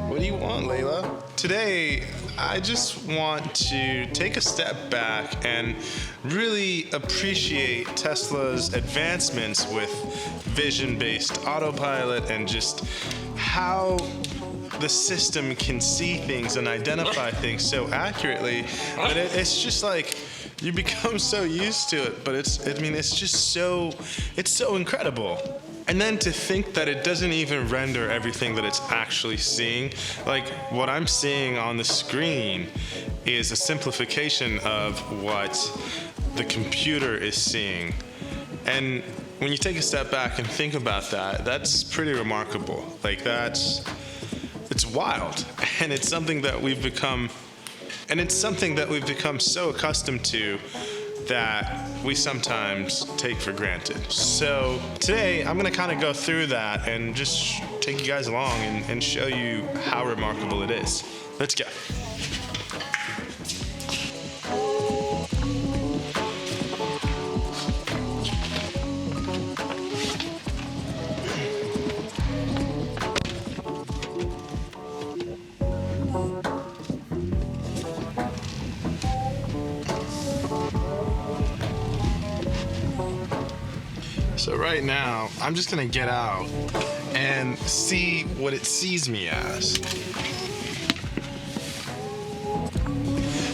What do you want, Layla? Today, I just want to take a step back and really appreciate Tesla's advancements with vision-based autopilot and just how the system can see things and identify things so accurately that it's just like you become so used to it, but it's just so incredible. And then to think that it doesn't even render everything that it's actually seeing. Like, what I'm seeing on the screen is a simplification of what the computer is seeing. And when you take a step back and think about that, that's pretty remarkable. Like, it's wild. And it's something that we've become so accustomed to that we sometimes take for granted. So today I'm gonna kind of go through that and just take you guys along and show you how remarkable it is. Let's go. So right now, I'm just gonna get out and see what it sees me as.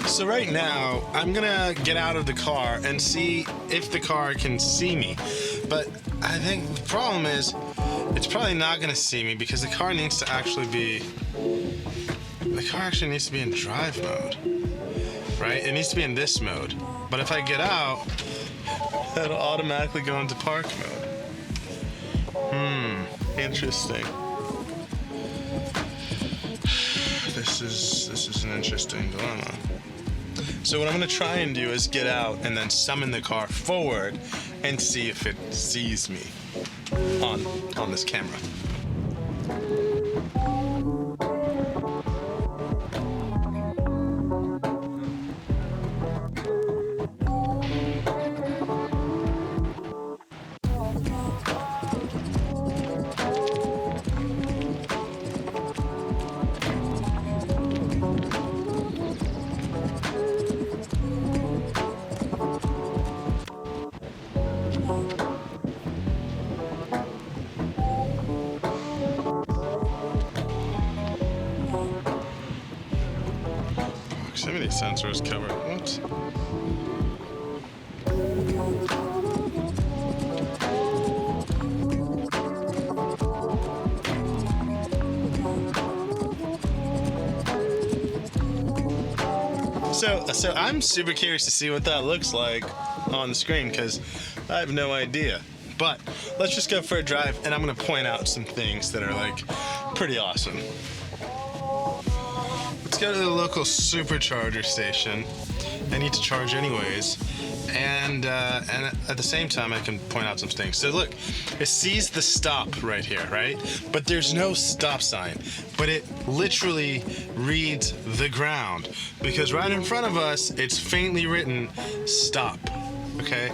So right now, I'm gonna get out of the car and see if the car can see me. But I think the problem is, it's probably not gonna see me because the car actually needs to be in drive mode, right? It needs to be in this mode. But if I get out, that'll automatically go into park mode. Interesting. This is an interesting dilemma. So what I'm gonna try and do is get out and then summon the car forward and see if it sees me on this camera. Proximity sensors covered. What? So I'm super curious to see what that looks like on the screen because I have no idea. But let's just go for a drive and I'm gonna point out some things that are like pretty awesome. Let's go to the local supercharger station. I need to charge anyways. And at the same time, I can point out some things. So look, it sees the stop right here, right? But there's no stop sign. But it literally reads the ground. Because right in front of us, it's faintly written, stop, okay?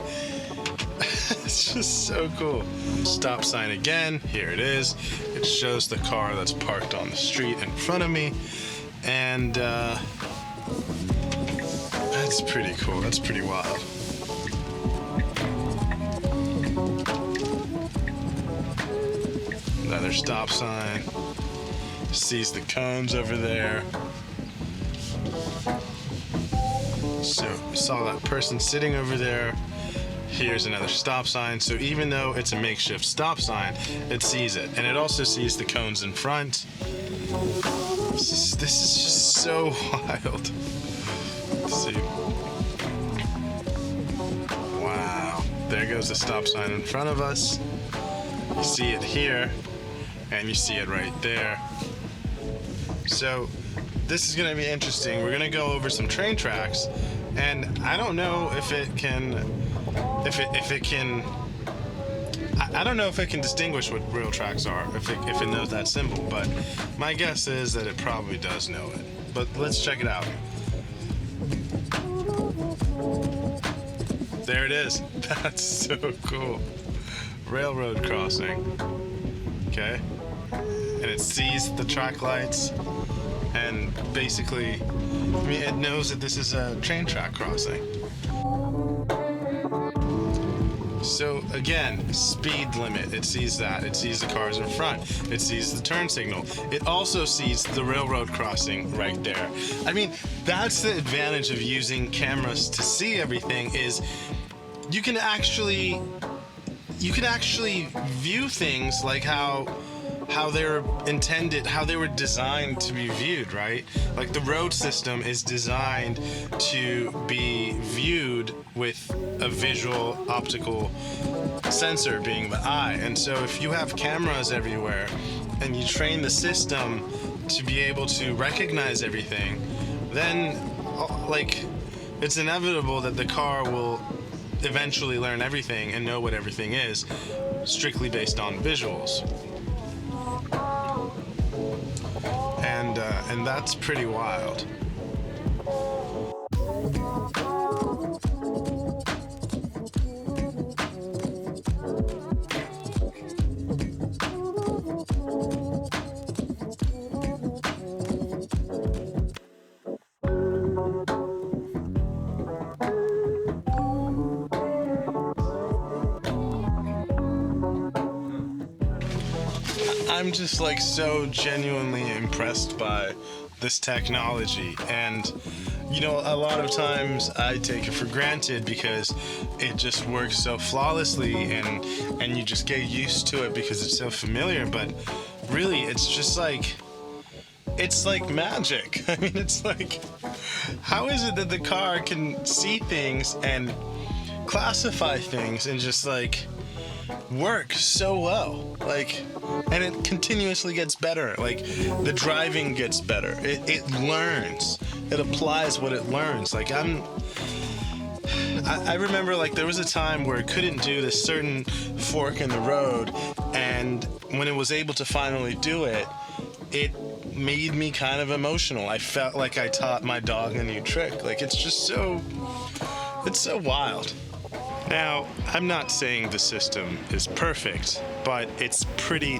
It's just so cool. Stop sign again, here it is. It shows the car that's parked on the street in front of me. And that's pretty cool, that's pretty wild. Another stop sign. Sees the cones over there. So saw that person sitting over there. Here's another stop sign. So even though it's a makeshift stop sign, it sees it. And it also sees the cones in front. This is just so wild. Let's see. Wow. There goes the stop sign in front of us. You see it here, and you see it right there. So this is gonna be interesting. We're gonna go over some train tracks, and I don't know if it can, I don't know if it can distinguish what rail tracks are, if it knows that symbol, but my guess is that it probably does know it. But let's check it out. There it is. That's so cool. Railroad crossing. Okay. And it sees the track lights and basically, it knows that this is a train track crossing. So again, speed limit, it sees that. It sees the cars in front. It sees the turn signal. It also sees the railroad crossing right there. I mean, that's the advantage of using cameras to see everything, is you can actually view things like how they're intended, how they were designed to be viewed, right? Like the road system is designed to be viewed with a visual optical sensor being the eye. And so if you have cameras everywhere and you train the system to be able to recognize everything, then like it's inevitable that the car will eventually learn everything and know what everything is, strictly based on visuals. And that's pretty wild. I'm just like so genuinely impressed by this technology, and you know, a lot of times I take it for granted because it just works so flawlessly, and you just get used to it because it's so familiar. But really, it's just like, it's like magic. I mean, it's like, how is it that the car can see things and classify things and just like work so well, like, and it continuously gets better. Like the driving gets better. It learns. It applies what it learns. Like I remember like there was a time where it couldn't do this certain fork in the road, and when it was able to finally do it, it made me kind of emotional. I felt like I taught my dog a new trick. Like it's so wild. Now, I'm not saying the system is perfect, but it's pretty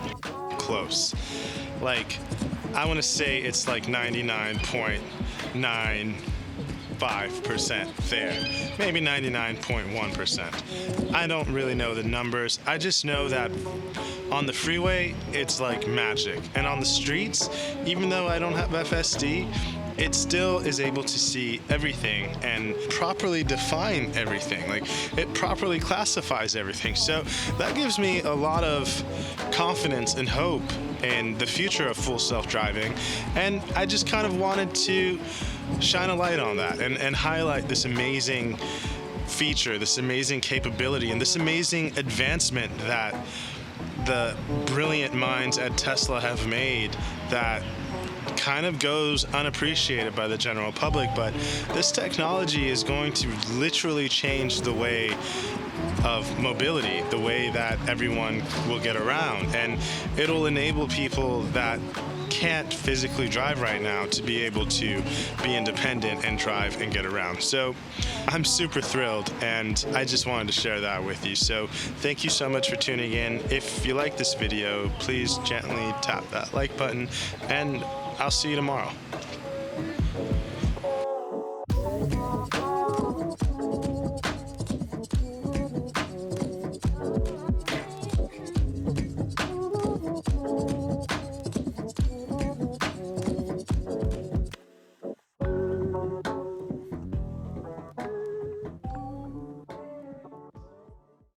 close. Like, I want to say it's like 99.95% there, maybe 99.1%. I don't really know the numbers. I just know that on the freeway, it's like magic. And on the streets, even though I don't have FSD, it still is able to see everything and properly define everything. Like, it properly classifies everything. So that gives me a lot of confidence and hope in the future of full self-driving. And I just kind of wanted to shine a light on that and highlight this amazing feature, this amazing capability, and this amazing advancement that the brilliant minds at Tesla have made that kind of goes unappreciated by the general public. But this technology is going to literally change the way of mobility, the way that everyone will get around, and it'll enable people that can't physically drive right now to be able to be independent and drive and get around. So I'm super thrilled, and I just wanted to share that with you. So thank you so much for tuning in. If you like this video, please gently tap that like button, and I'll see you tomorrow.